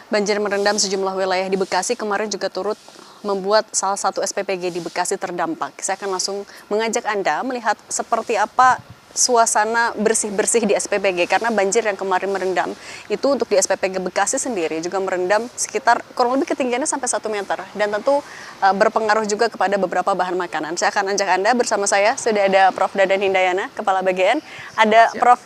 Banjir merendam sejumlah wilayah di Bekasi kemarin juga turut membuat salah satu SPPG di Bekasi terdampak. Saya akan langsung mengajak Anda melihat seperti apa suasana bersih-bersih di SPPG karena banjir yang kemarin merendam itu untuk di SPPG Bekasi sendiri juga merendam sekitar kurang lebih ketinggiannya sampai 1 meter dan tentu berpengaruh juga kepada beberapa bahan makanan. Saya akan ajak Anda bersama saya sudah ada Prof. Dadan Hindayana, Kepala BGN, ada Prof.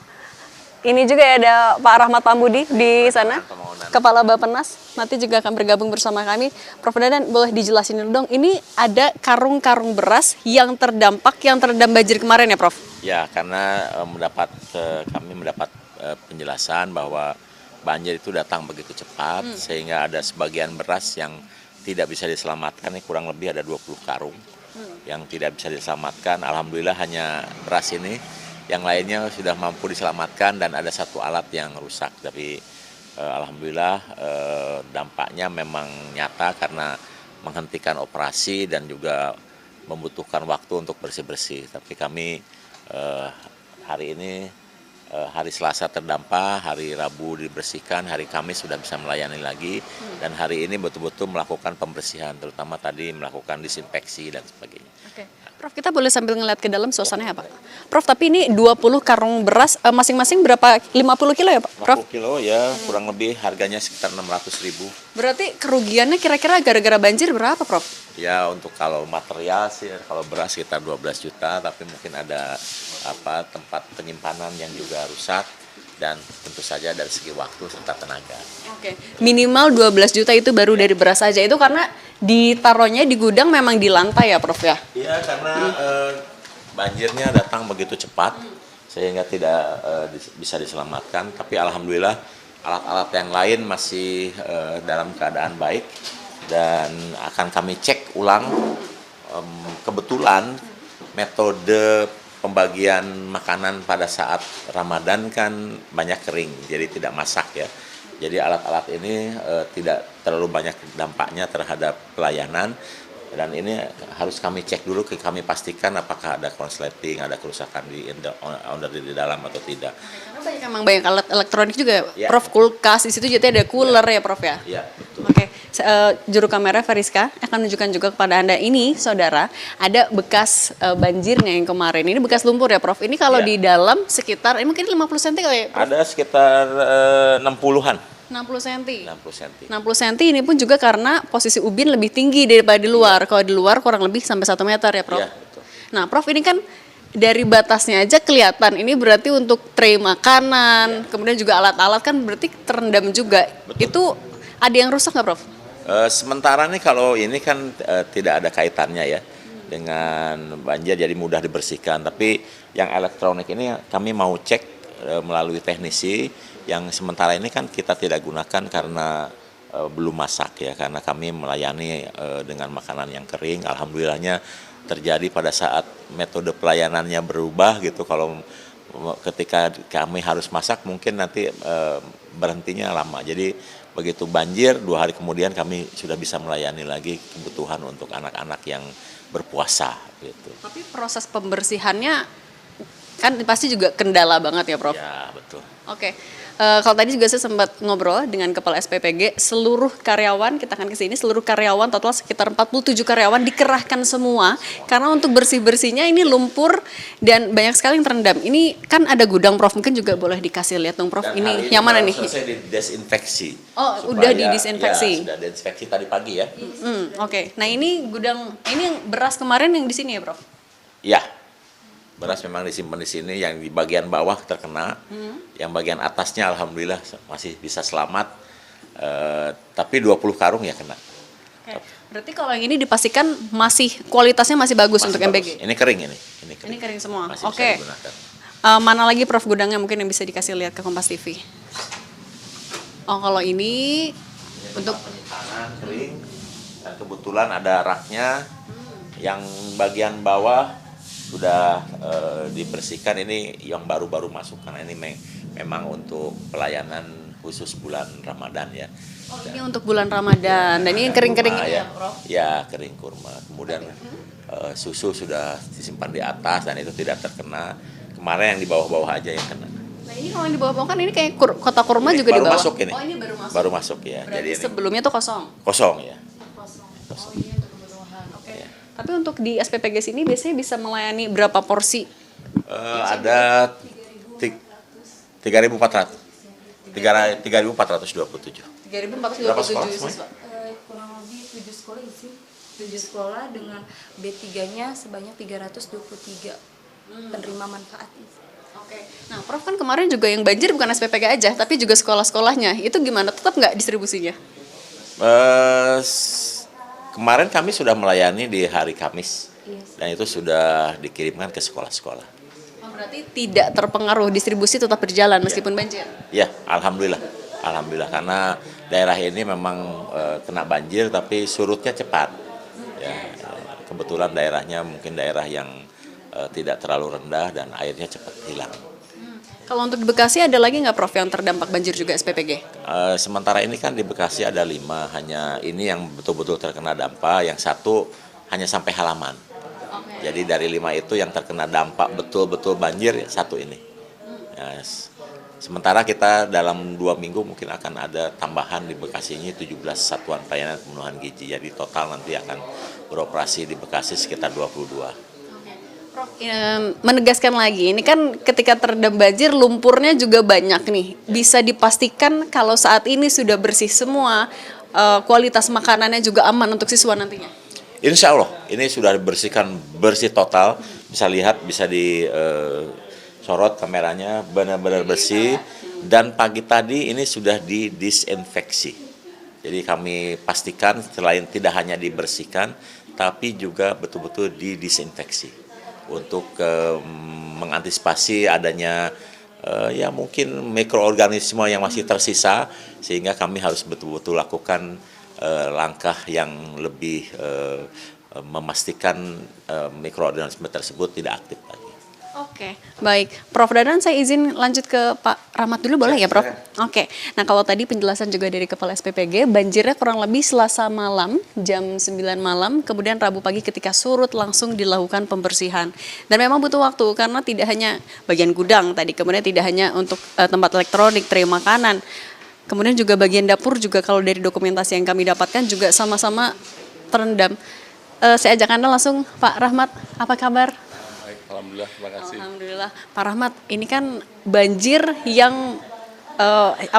Ini juga ya ada Pak Rahmat Pambudi di sana, Kepala Bappenas, nanti juga akan bergabung bersama kami. Prof. Dadan, boleh dijelasin dulu dong, ini ada karung-karung beras yang terdampak, yang terendam banjir kemarin ya Prof? Ya, karena kami mendapat penjelasan bahwa banjir itu datang begitu cepat, sehingga ada sebagian beras yang tidak bisa diselamatkan, ini kurang lebih ada 20 karung yang tidak bisa diselamatkan. Alhamdulillah hanya beras ini, yang lainnya sudah mampu diselamatkan dan ada satu alat yang rusak. Tapi alhamdulillah dampaknya memang nyata karena menghentikan operasi dan juga membutuhkan waktu untuk bersih-bersih. Tapi kami hari ini hari Selasa terdampak, hari Rabu dibersihkan, hari Kamis sudah bisa melayani lagi, dan hari ini betul-betul melakukan pembersihan, terutama tadi melakukan disinfeksi dan sebagainya. Oke. Prof, kita boleh sambil ngeliat ke dalam suasananya Pak? Prof, tapi ini 20 karung beras, masing-masing berapa? 50 kilo ya Pak? Prof? 50 kilo ya, kurang lebih harganya sekitar 600.000. Berarti kerugiannya kira-kira gara-gara banjir berapa Prof? Ya, untuk kalau material sih, kalau beras sekitar 12 juta, tapi mungkin ada tempat penyimpanan yang juga rusak, dan tentu saja dari segi waktu serta tenaga. Oke, minimal 12 juta itu baru dari beras saja, itu karena ditaruhnya di gudang memang di lantai ya Prof ya? Iya, karena banjirnya datang begitu cepat sehingga tidak bisa diselamatkan, tapi alhamdulillah alat-alat yang lain masih dalam keadaan baik dan akan kami cek ulang. Kebetulan metode pembagian makanan pada saat Ramadan kan banyak kering, jadi tidak masak ya. Jadi alat-alat ini tidak terlalu banyak dampaknya terhadap pelayanan, dan ini harus kami cek dulu, kami pastikan apakah ada konsleting, ada kerusakan di dalam atau tidak. Karena memang banyak alat elektronik juga ya. Prof, kulkas, di situ jadi ada cooler ya Prof ya? Iya, betul. Oke, juru kamera Fariska akan menunjukkan juga kepada Anda ini, saudara, ada bekas banjirnya yang kemarin. Ini bekas lumpur ya Prof? Ini kalau di dalam sekitar, ini mungkin 50 cm kali ya Prof? Ada sekitar 60-an. 60 cm. 60 cm. 60 cm ini pun juga karena posisi ubin lebih tinggi daripada di luar. Kalau di luar kurang lebih sampai 1 meter ya Prof? Iya, betul. Nah, Prof, ini kan dari batasnya aja kelihatan. Ini berarti untuk tray makanan, kemudian juga alat-alat kan berarti terendam juga. Betul. Itu ada yang rusak nggak Prof? Sementara nih kalau ini kan tidak ada kaitannya ya dengan banjir, jadi mudah dibersihkan. Tapi yang elektronik ini kami mau cek melalui teknisi. Yang sementara ini kan kita tidak gunakan karena belum masak ya, karena kami melayani dengan makanan yang kering. Alhamdulillahnya terjadi pada saat metode pelayanannya berubah gitu. Kalau ketika kami harus masak mungkin nanti berhentinya lama. Jadi begitu banjir 2 hari kemudian kami sudah bisa melayani lagi kebutuhan untuk anak-anak yang berpuasa gitu. Tapi proses pembersihannya kan pasti juga kendala banget ya Prof? Ya, betul. Oke. Kalau tadi juga saya sempat ngobrol dengan Kepala SPPG, seluruh karyawan, kita akan ke sini, seluruh karyawan total sekitar 47 karyawan dikerahkan semua karena untuk bersih-bersihnya ini lumpur dan banyak sekali yang terendam. Ini kan ada gudang Prof, mungkin juga boleh dikasih lihat dong Prof. Dan ini yang mana nih? Selesai didesinfeksi. Oh, udah didisinfeksi. Ya, sudah disinfeksi tadi pagi ya. Oke. Nah, ini gudang, ini beras kemarin yang di sini ya Prof? Ya. Beras memang disimpan di sini, yang di bagian bawah terkena, yang bagian atasnya alhamdulillah masih bisa selamat, tapi 20 karung ya kena. Oke. Berarti kalau yang ini dipastikan masih kualitasnya masih bagus Masih untuk bagus. MBG? Ini kering ini. Ini kering semua? Masih Oke. bisa digunakan. Mana lagi Prof gudangnya mungkin yang bisa dikasih lihat ke Kompas TV? Oh, kalau ini untuk penyimpanan kering, dan kebetulan ada raknya, yang bagian bawah sudah dibersihkan. Ini yang baru-baru masuk karena ini memang untuk pelayanan khusus bulan Ramadan ya. Oh, ini untuk bulan Ramadan. Dan ini kering-kering ini ya, Prof? Ya, kering kurma. Kemudian susu sudah disimpan di atas dan itu tidak terkena. Kemarin yang di bawah-bawah aja yang kena. Nah, Ini kalau yang di bawah kan ini kayak kota kurma Ini juga di baru bawah. masuk ini. Oh, ini baru masuk. Baru masuk ya. Berarti Jadi ini sebelumnya tuh kosong. kosong ya. Oh iya, untuk kebutuhan. Oke. Tapi untuk di SPPG sini biasanya bisa melayani berapa porsi? Ada 3.400. 3.427. 3.427 siswa. Kurang lebih 7 sekolah isi 7 sekolah dengan B3-nya sebanyak 323 penerima manfaat. Oke. Nah, Prof kan kemarin juga yang banjir bukan SPPG aja, tapi juga sekolah-sekolahnya. Itu gimana? Tetap nggak distribusinya? Kemarin kami sudah melayani di hari Kamis Yes. dan itu sudah dikirimkan ke sekolah-sekolah. Oh, berarti tidak terpengaruh, distribusi tetap berjalan meskipun banjir. Ya, alhamdulillah, alhamdulillah karena daerah ini memang kena banjir tapi surutnya cepat. Ya, kebetulan daerahnya mungkin daerah yang tidak terlalu rendah dan airnya cepat hilang. Kalau untuk di Bekasi ada lagi nggak Prof yang terdampak banjir juga SPPG? Sementara ini kan di Bekasi ada 5, hanya ini yang betul-betul terkena dampak, yang satu hanya sampai halaman. Jadi dari 5 itu yang terkena dampak betul-betul banjir, satu ini. Ya, sementara kita dalam 2 minggu mungkin akan ada tambahan di Bekasi ini 17 satuan pelayanan pemenuhan gizi. Jadi total nanti akan beroperasi di Bekasi sekitar 22. Prof, menegaskan lagi, ini kan ketika terendam banjir lumpurnya juga banyak nih. Bisa dipastikan kalau saat ini sudah bersih semua, kualitas makanannya juga aman untuk siswa nantinya? Insya Allah ini sudah dibersihkan bersih total. Bisa lihat, bisa disorot kameranya, benar-benar bersih. Dan pagi tadi ini sudah didisinfeksi. Jadi kami pastikan selain tidak hanya dibersihkan, tapi juga betul-betul didisinfeksi untuk mengantisipasi adanya ya mungkin mikroorganisme yang masih tersisa, sehingga kami harus betul-betul lakukan langkah yang lebih memastikan mikroorganisme tersebut tidak aktif lagi. Oke, baik. Prof Dadan, saya izin lanjut ke Pak Rahmat dulu, boleh ya Prof? Oke, nah kalau tadi penjelasan juga dari Kepala SPPG, banjirnya kurang lebih Selasa malam, jam 9 malam, kemudian Rabu pagi ketika surut langsung dilakukan pembersihan. Dan memang butuh waktu, karena tidak hanya bagian gudang tadi, kemudian tidak hanya untuk tempat elektronik, tray makanan, kemudian juga bagian dapur juga kalau dari dokumentasi yang kami dapatkan juga sama-sama terendam. Saya ajak Anda langsung, Pak Rahmat, apa kabar? Alhamdulillah, terima kasih. Alhamdulillah, Pak Rahmat, ini kan banjir yang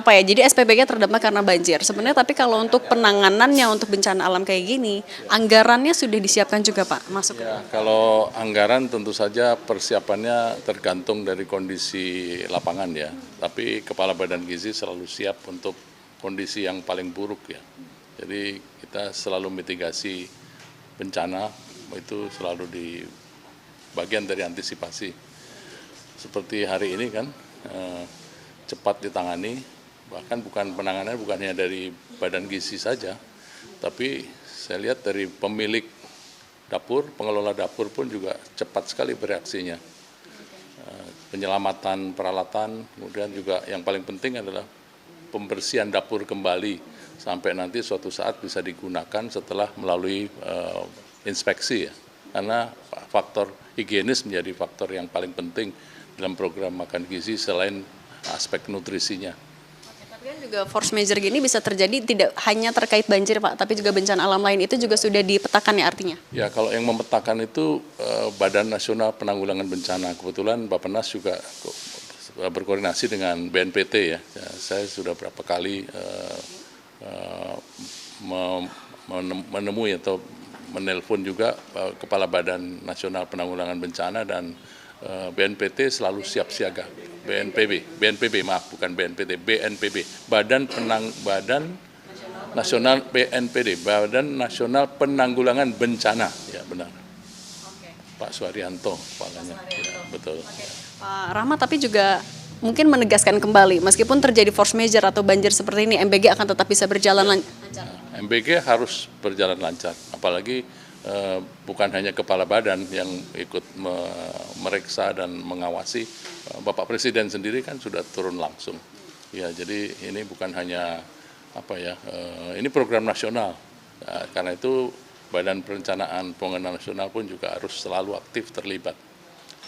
jadi SPPG terdampak karena banjir. Sebenarnya tapi kalau untuk penanganannya untuk bencana alam kayak gini, anggarannya sudah disiapkan juga Pak, masuk Ya, kalau anggaran tentu saja persiapannya tergantung dari kondisi lapangan ya. Tapi Kepala Badan Gizi selalu siap untuk kondisi yang paling buruk ya. Jadi kita selalu mitigasi bencana, itu selalu di bagian dari antisipasi. Seperti hari ini kan cepat ditangani, bahkan penanganannya bukan hanya dari Badan Gizi saja, tapi saya lihat dari pemilik dapur, pengelola dapur pun juga cepat sekali bereaksinya. Penyelamatan peralatan, kemudian juga yang paling penting adalah pembersihan dapur kembali sampai nanti suatu saat bisa digunakan setelah melalui inspeksi ya. Karena faktor higienis menjadi faktor yang paling penting dalam program makan gizi selain aspek nutrisinya. Tapi kan juga force major gini bisa terjadi tidak hanya terkait banjir Pak, tapi juga bencana alam lain itu juga sudah dipetakan ya artinya? Ya, kalau yang memetakan itu Badan Nasional Penanggulangan Bencana. Kebetulan Bappenas juga berkoordinasi dengan BNPT ya. Saya sudah berapa kali menemui atau menelpon juga Kepala Badan Nasional Penanggulangan Bencana dan BNPT selalu siap siaga. BNPB, maaf bukan BNPT, BNPB, Badan Nasional BNPD, Badan Nasional Penanggulangan Bencana, ya benar. Pak Suharyanto kepalanya, ya, betul. Pak Rahmat, tapi juga mungkin menegaskan kembali, meskipun terjadi force major atau banjir seperti ini, MBG akan tetap bisa berjalan lancar. MBG harus berjalan lancar, apalagi bukan hanya kepala badan yang ikut meriksa dan mengawasi, Bapak Presiden sendiri kan sudah turun langsung. Ya, jadi ini bukan hanya ini program nasional. Karena itu Badan Perencanaan Pembangunan Nasional pun juga harus selalu aktif terlibat.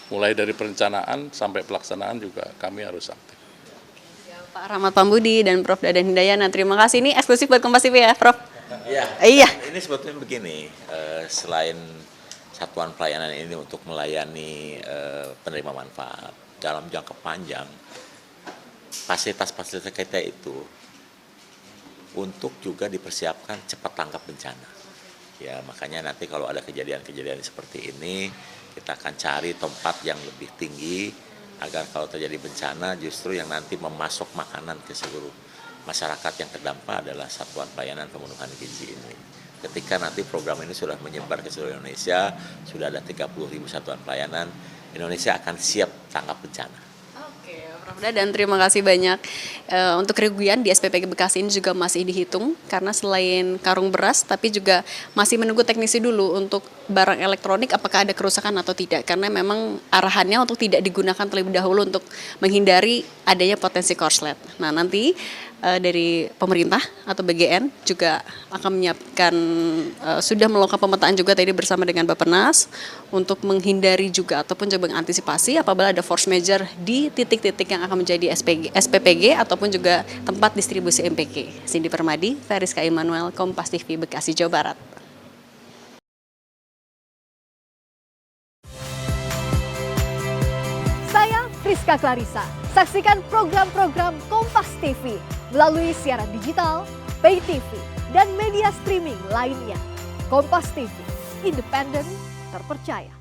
Mulai dari perencanaan sampai pelaksanaan juga kami harus aktif. Pak Rahmat Pambudi dan Prof. Dadan Hindayana. Terima kasih, ini eksklusif buat Kompas TV ya, Prof. Iya. Iya. Ini sebetulnya begini, selain satuan pelayanan ini untuk melayani penerima manfaat dalam jangka panjang, fasilitas-fasilitas kita itu untuk juga dipersiapkan cepat tanggap bencana. Ya, makanya nanti kalau ada kejadian-kejadian seperti ini, kita akan cari tempat yang lebih tinggi agar kalau terjadi bencana justru yang nanti memasok makanan ke seluruh masyarakat yang terdampak adalah satuan pelayanan pemenuhan gizi ini. Ketika nanti program ini sudah menyebar ke seluruh Indonesia, sudah ada 30.000 satuan pelayanan, Indonesia akan siap tanggap bencana. Oke, Prof. Dadan, terima kasih banyak. Untuk kerugian di SPPG Bekasi ini juga masih dihitung karena selain karung beras, tapi juga masih menunggu teknisi dulu untuk barang elektronik apakah ada kerusakan atau tidak. Karena memang arahannya untuk tidak digunakan terlebih dahulu untuk menghindari adanya potensi korslet. Nah, nanti dari pemerintah atau BGN juga akan menyiapkan, sudah melakukan pemetaan juga tadi bersama dengan Bappenas untuk menghindari juga ataupun coba mengantisipasi apabila ada force major di titik-titik yang akan menjadi SPPG ataupun juga tempat distribusi MPK. Cindy Permadi, Feriska Immanuel, Kompas TV, Bekasi, Jawa Barat. Saya Friska Clarissa. Saksikan program-program Kompas TV melalui siaran digital, pay TV, dan media streaming lainnya. Kompas TV, independen, terpercaya.